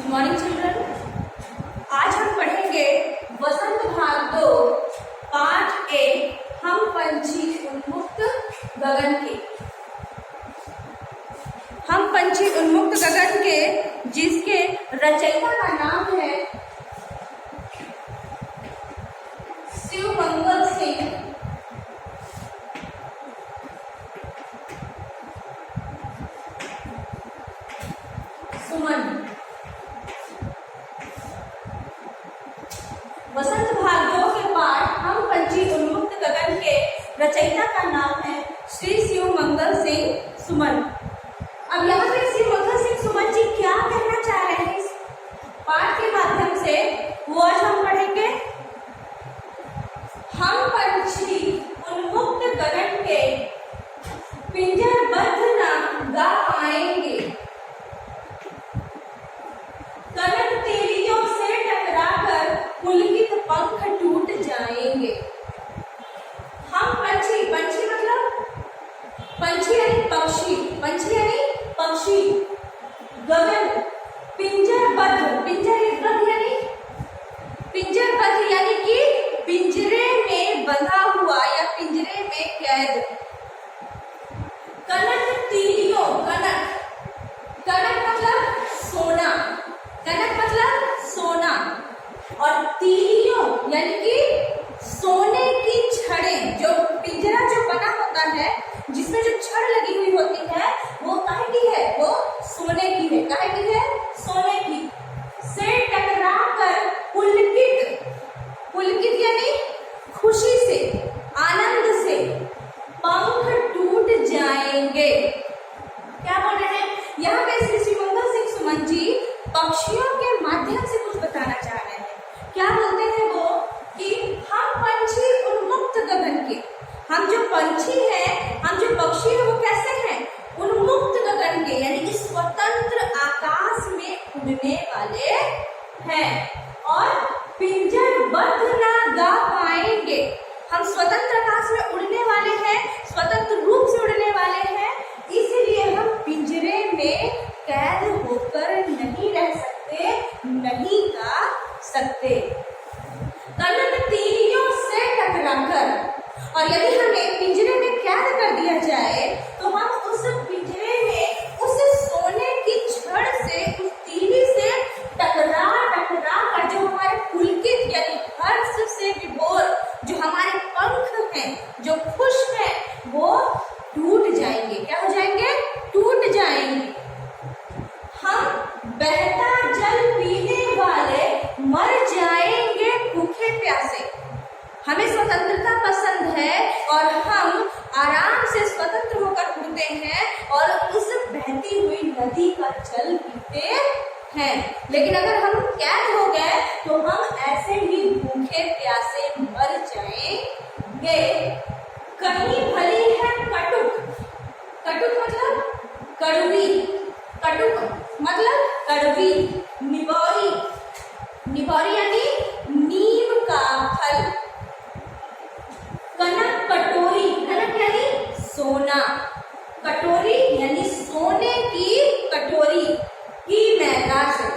Morning children, आज हम पढ़ेंगे वसंत भाग 2 पाठ 1 हम पंछी उन्मुक्त गगन के। हम पंछी उन्मुक्त गगन के जिसके रचयिता का नाम है शिवमंगल सिंह सुमन। वसंत भाग 2 के पाठ हम पंछी उन्मुक्त गगन के रचयिता का नाम है श्री शिवमंगल सिंह सुमन। अब यहाँ पे शिवमंगल सिंह सुमन जी क्या कहना चाह रहे हैं इस पाठ के माध्यम से, वो आज हम पढ़ेंगे। हम पंछी उन्मुक्त गगन के पिंजरबद्ध न गा पाएंगे, कनक तेलियों से टकराकर पुलकित पंख टूट जाएंगे। हम पंछी, पंछी मतलब पंछी यानी पक्षी, पंछी यानी पक्षी, गगन पिंजरबद्ध, पिंजरबद्ध यानी पिंजरबद्ध यानी कि पिंजरे में बंधा हुआ या पिंजरे में कैद। कनक तीलियों, कनक, कनक मतलब सोना, कनक मतलब सोना, और तीलियों यानी कि सोने की छड़ें। जो पिंजरा जो बना होता है जिसमें जो छड़ लगी हुई होती है वो काहे की है? वो सोने की है। काहे की है? सोने की। से टकराकर पुलकित, पुलकित यानी खुशी से, आनंद से पंख टूट जाएंगे। क्या बोल रहे हैं यहाँ पे श्री शिवमंगल सिंह सुमन जी? पक्षियों के माध्यम से कुछ बताना चाह रहे हैं। क्या बोलते हैं वो कि हम पंछी उन्मुक्त गगन के, हम जो पंछी हैं, हम जो पक्षी हैं वो कैसे हैं? उन्मुक्त गगन के यानी कि स्वतंत्र आकाश में उड़ने वाले हैं और पिंजरबद्ध ना गा पाएंगे। हम स्वतंत्र आकाश में उड़ने वाले हैं, स्वतंत्र रूप से उड़ने वाले हैं, इसलिए हम पिंजरे में कैद होकर नहीं रह सकते, नहीं गा सकते। कनक तीलियों से टकराकर, और यदि हमें पिंजरे में कैद कर दिया जाए तो हम उस पिंजरे में उस सोने की छड़ से, उस तीली से टकरा टकरा कर जो हमारे पुलकित यानी हर्ष से विभोर जो हमारे पंख हैं, जो खुश हैं, वो टूट जाएंगे। क्या हो जाएंगे? टूट जाएंगे। हम बहता जल पीने वाले मर जाएंगे भूखे प्यासे। हमें स्वतंत्रता पसंद है और हम आराम से स्वतंत्र होकर उड़ते हैं और उस बहती हुई नदी का जल पीते हैं, लेकिन अगर हम कैद हो गए तो हम ऐसे ही भूखे प्यासे मर जाएंगे। कहीं भली है कटुक, कटुक मतलब कड़वी, कटुक मतलब कड़वी, निबौरी, निबौरी यानी नीम का फल। कनक कटोरी, कनक यानी सोना, कटोरी यानी सोने की कटोरी की मैदा से।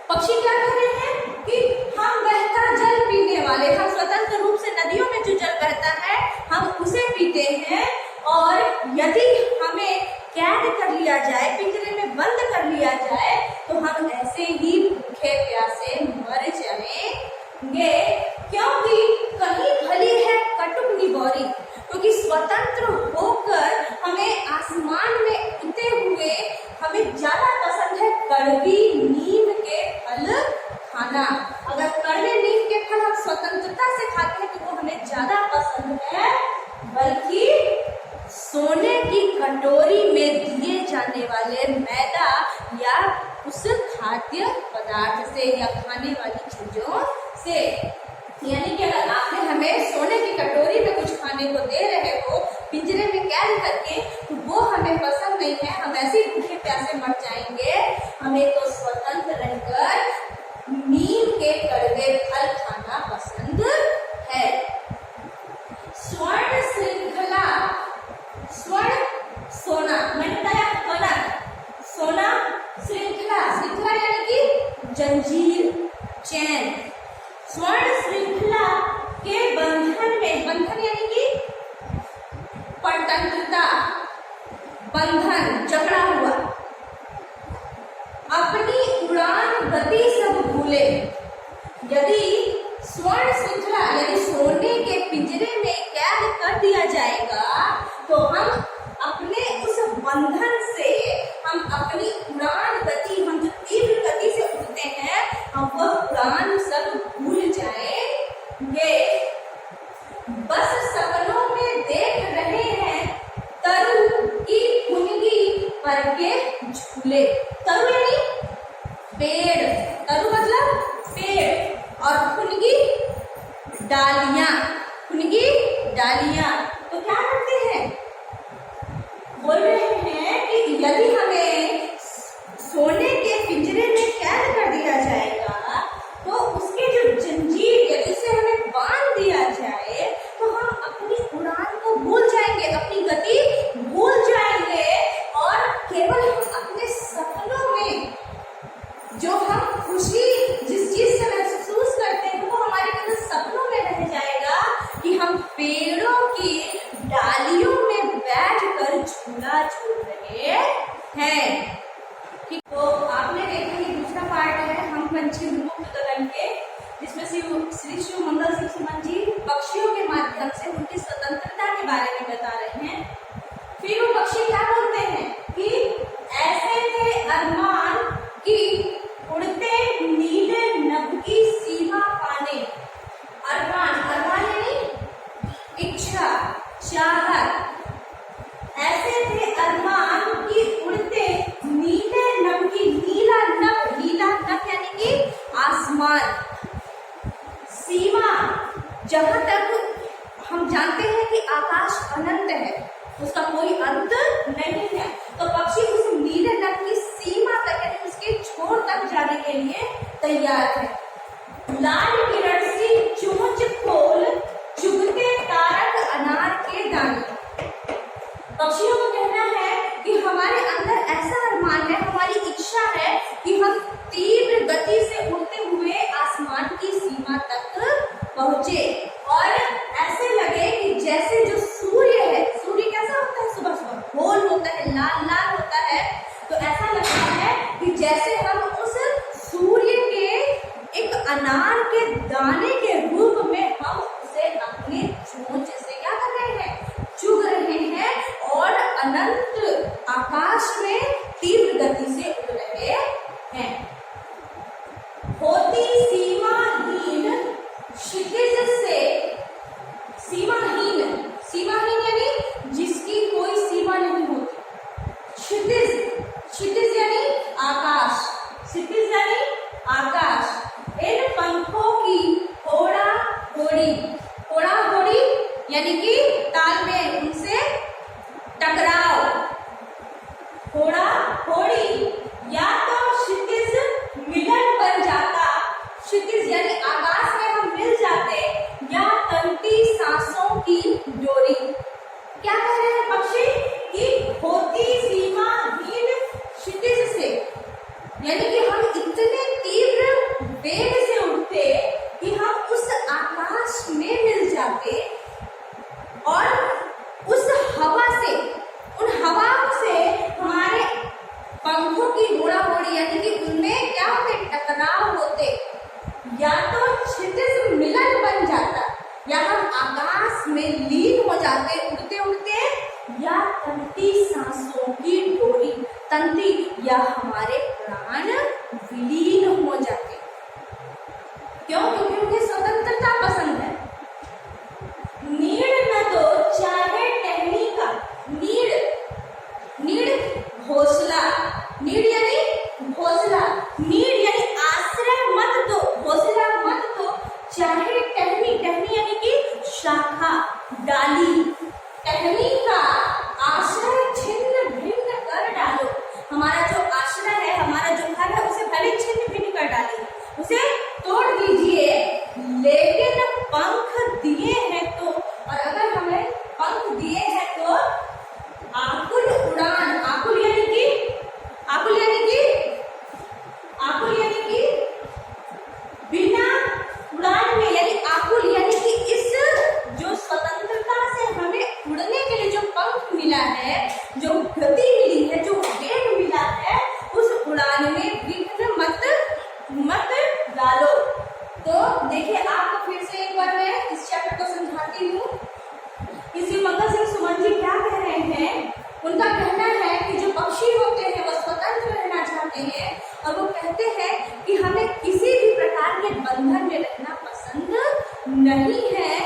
पक्षी क्या कह रहे हैं कि हम बहता जल पीने वाले, हम स्वतंत्र रूप से नदियों में जो जल बहता है हम उसे पीते हैं, और यदि हमें कैद कर लिया जाए, पिंजरे में बंद कर लिया जाए तो हम ऐसे ही भूखे प्यासे मर जाएंगे। क्योंकि कहीं भली है कटुक निबौरी, क्योंकि स्वतंत्र होकर हमें आसमान में उड़ते हुए हमें ज्यादा पसंद है कड़वी नीम के फल खाना। अगर कड़वे नीम के फल हम स्वतंत्रता से खाते हैं तो वो हमें ज्यादा पसंद है, बल्कि सोने की कटोरी में दिए जाने वाले मैदा या उस खाद्य पदार्थ से या खाने वाली चीजों से। यानी कि अगर आपने हमें सोने की कटोरी में कुछ खाने को दे रहे हो पिंजरे में कैद करके, तो वो हमें पसंद नहीं है, हम ऐसे ही भूखे प्यासे मर जाएंगे। हमें तो स्वतंत्र रहकर नीम के कड़वे फल खाना पसंद है। स्वर्ण श्रृंखला, स्वर्ण सोना, मैंने बताया कनक, सोना श्रृंखला, श्रृंखला जंजीर, चैन। स्वर्ण श्रृंखला के बंधन में, बंधन यानी कि परतंत्रता, बंधन जकड़ा हुआ, अपनी उड़ान गति सब भूले। यदि स्वर्ण श्रृंखला यानी सोने के पिंजरे में कैद कर दिया जाएगा तो हम अपने उस बंधन से, हम अपनी उड़ान गति, हम जो तीव्र गति से उड़ते हैं, हम वह उड़ान सब भूल जाएंगे। बस सपनों में देख रहे हैं तरु की कुंगी पर के झूले। तरु यानी पेड़, तरु मतलब पेड़, और कुंगी डालियां, कुंगी डालियां। तो क्या करते हैं, बोल रहे हैं कि यदि हमें सोने के पिंजरे में कैद कर दिया जाएगा तो उसके जो जंजीर यदि से हमें बांध दिया जाए तो हम अपनी उड़ान को भूल जाएंगे, अपनी गति भूल जाएंगे, और केवल हम अपने सपनों में जो हम खुशी जिस चीज से महसूस करते हैं वो हमारे केवल सपनों में रह जाएगा कि हम पेड़ों की डालियों में बैठकर झूला झूल रहे हैं। ठीक, तो आपने देखा कि दूसरा पार्ट है हम पंछी उन्मुक्त गगन के, जिसमें श्री शिव मंगल सिंह सुमन जी पक्षियों के माध्यम से उनकी स्वतंत्रता के बारे में बता रहे हैं। फिर वो पक्षी क्या बोलते हैं कि ऐसे थे अरमान की उड़ते नीले नभ की सीमा पाने। अरमान, अरमान यानी इच्छा, चाहत। ऐसे थे अरमान की उड़ते नीले नभ की, नीला नभ, नीला नभ यानी कि आसमान, सीमा, जहां तक हम जानते हैं कि आकाश अनंत है, उसका कोई अंत नहीं है। तो पक्षी उस नीले नभ की सीमा तक यानी उसके छोर तक जाने के लिए तैयार है। लाल किरण सी चोंच खोल चुगते तारक अनार के दाने। पक्षियों को कहना है कि हमारे अंदर ऐसा अरमान है, हमारी इच्छा है कि हम तीव्र गति से उड़ते हुए आसमान की सीमा तक पहुंचे, और ऐसे लगे कि जैसे जो सूर्य है, सूर्य कैसा होता है, सुबह सुबह गोल होता है, लाल लाल होता है, तो ऐसा लगता है कि जैसे हम उस सूर्य के एक अनार के दाने के रूप में हम उसे अपने चोंच से क्या कर रहे हैं, चुग रहे हैं, और अनंत आकाश में तीव्र गति से उड़ रहे हैं। होती सीमाहीन क्षितिज से, सीमाहीन, सीमाहीन यानी जिसकी कोई सीमा नहीं होती। क्षितिज, क्षितिज यानी आकाश, क्षितिज यानी आकाश। इन पंखों की होड़ा होड़ी, होड़ा होड़ी यानी कि तालमेल, उनसे टकराव। होड़ा होड़ी या तो क्षितिज मिलन बन जाता, क्षितिज यानी आकाश में हम मिल जाते, या तंती सांसों की डोरी। क्या कह रहे हैं पक्षी कि होती सीमाहीन क्षितिज से, यानी कि हम इतने तीव्र वेग से उड़ते कि हम उस आकाश में मिल जाते, और उस हवा से, उन हवाओं से हमारे पंखों की होड़ा होड़ी यानी कि उनमें क्या होते, टकराव होते, या तो क्षितिज मिलन बन जाता, या हम आकाश में लीन हो जाते उड़ते उड़ते, या तंती सांसों की डोरी, तंती या हमारे प्राण विलीन हो जाते। क्यों? क्योंकि उन्हें स्वतंत्रता पसंद है। नीड़ न दो चाहे टहनी का, नीड़, नीड़ घोंसला, नीड़ यानी घोंसला, नीड़ यानी आश्रय मत दो, घोंसला मत दो, चाहे टहनी, टहनी यानी कि शाखा, डाली, टहनी का आश्रय छिन्न भिन्न कर डालो। हमारा जो आश्रय है, हमारा जो घर है, उसे भले छिन्न भिन्न कर डालिए, उसे तोड़ दीजिए, लेकिन पंख दिए हैं तो, और अगर हमें पंख दिए हैं तो आकुल उड़ान, आकुल यानी कि, आकुल यानी कि, आकुल मन में विघ्न मत डालो। तो देखिए आपको फिर से एक बार मैं इस चैप्टर को समझाती हूँ। इसी मंगल सिंह सुमन जी क्या कह रहे हैं, उनका कहना है कि जो पक्षी होते हैं वो स्वतंत्र रहना चाहते हैं और वो कहते हैं कि हमें किसी भी प्रकार के बंधन में रहना पसंद नहीं है।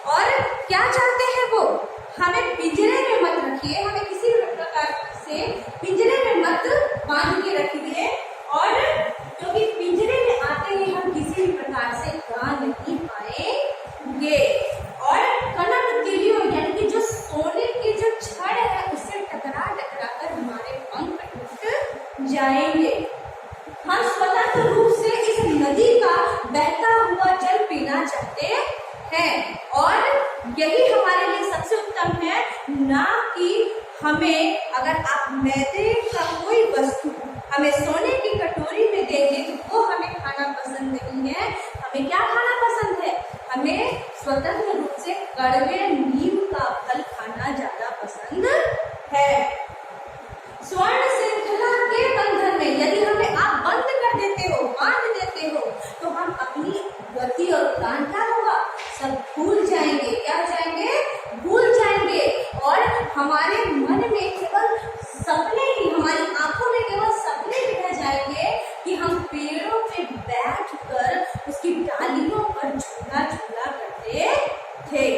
और क्या चाहते हैं वो, हमें पिंजरे में मत रखिए, हमें किसी भी प्रकार से पिंजरे में मत बांध के रखिए, और क्योंकि पिंजरे में आते ही हम किसी भी प्रकार से गा नहीं पाएंगे। और कनक तिलियों यानी कि जो सोने की जो छड़ है उससे टकरा कर हमारे पंख टूट जाएंगे। हम स्वतंत्र रूप से इस नदी का बहता हुआ जल पीना चाहते हैं और यही हमारे लिए सबसे उत्तम है, ना कि हमें अगर आप मैदे का कोई वस्तु हमें सोने की कटोरी में देंगे तो वो हमें खाना पसंद नहीं है। हमें क्या खाना पसंद है, हमें स्वतंत्र रूप से कड़वे नीम का फल खाना ज्यादा पसंद है। स्वर्ण श्रृंखला के बंधन में यदि हमें आप बंद कर देते हो, बांध देते हो, तो हम अपनी गति और उड़ान क्या होगा, सब भूल जाएंगे। क्या हो जाएंगे, भूल जाएंगे। और हमारे मन में केवल सपने ही, हमारी आंखों में केवल सपने ही रह जाएंगे कि हम पेड़ों पे बैठकर उसकी डालियों पर झूला झूला करते थे।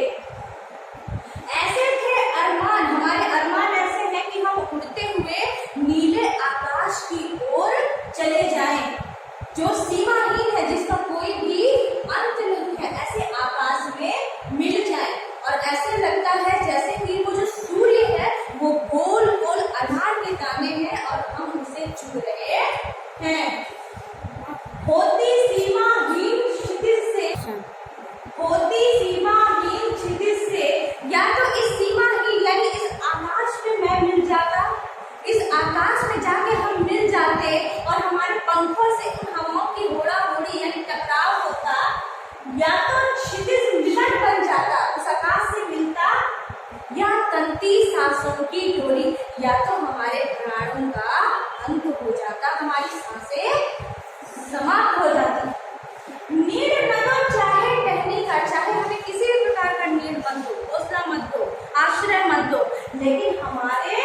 ऐसे थे अरमान, हमारे अरमान ऐसे हैं कि हम उड़ते हुए नीले आकाश की ओर चले जाएं, जो सीमाहीन है, जिसका कोई भी अंत नहीं है, ऐसे आकाश में मिल जाए। और ऐसे लगता है जैसे कि वो जो सूर्य है वो गोल गोल अनार के दाने हैं और हम उसे छू रहे हैं। होती सीमाहीन क्षितिज से, होती सीमाहीन क्षितिज से, या तो इस सीमाहीन यानी इस आकाश में मैं मिल जाता, इस आकाश में जाके हम मिल जाते और हमारे पंखों से उन हवाओं की होड़ा होड़ी यानी टकराव होता, या तो क्षितिज मिलन बन जाता, उस आकाश से मिलता, या तंती सांसों की डोरी, या तो हमारे प्राणों का अंत हो जाता, हमारी सांसें समाप्त हो जाती। नीड मत दो चाहे टहनी का, चाहे हमें किसी भी प्रकार का नीड मत दो, हौसला मत दो, आश्रय मत दो, लेकिन हमारे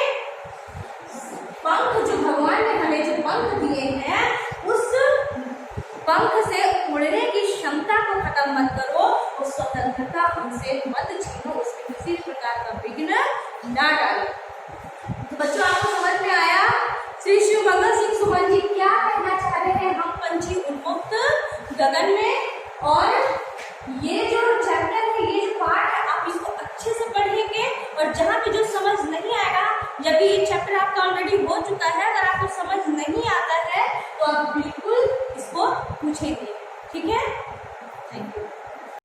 पंख जो भगवान ने हमें जो पंख दिए हैं, उस पंख से उड़ने की क्षमता को खत्म मत करो, उस स्वतंत्रता हमसे मत छीनो, उसमें किसी प्रकार का विघ्न ना डालो। तो बच्चों आपको समझ में आया श्री शिव मंगल सिंह सुमन जी क्या कहना चाह रहे हैं, हम पंछी उन्मुक्त गगन में। और ये जो चैप्टर है, ये जो पार्ट है, आप इसको अच्छे से पढ़ेंगे और जहाँ पे जो समझ नहीं आएगा, जब ये चैप्टर आपका ऑलरेडी हो चुका है, अगर आपको समझ नहीं आता है तो आप बिल्कुल इसको पूछेंगे, ठीक है।